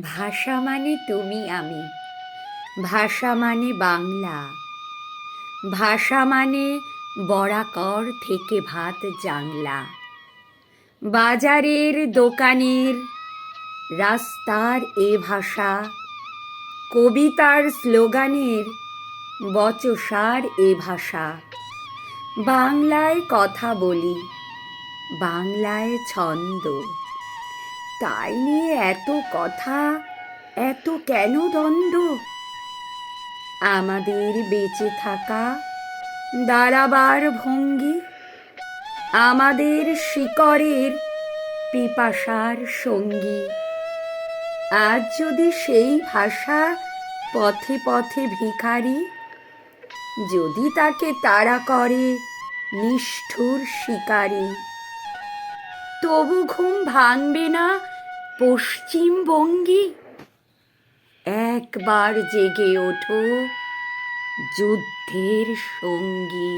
ভাষা মানে তুমি আমি, ভাষা মানে বাংলা, ভাষা মানে বরাকর থেকে ভাত জাংলা, বাজারের দোকানের রাস্তার এ ভাষা, কবিতার স্লোগানের বচসার এ ভাষা। বাংলায় কথা বলি, বাংলায় ছন্দ, তাই নিয়ে এত কথা, এত কেন দ্বন্দ্ব? আমাদের বেঁচে থাকা, দাঁড়াবার ভঙ্গি, আমাদের শিকড়ের পিপাসার সঙ্গী। আজ যদি সেই ভাষা পথে পথে ভিখারি, যদি তাকে তাড়া করে নিষ্ঠুর শিকারী, তবু ঘুম ভাঙবে না পশ্চিমবঙ্গী। একবার জেগে ওঠো যুদ্ধের সঙ্গী।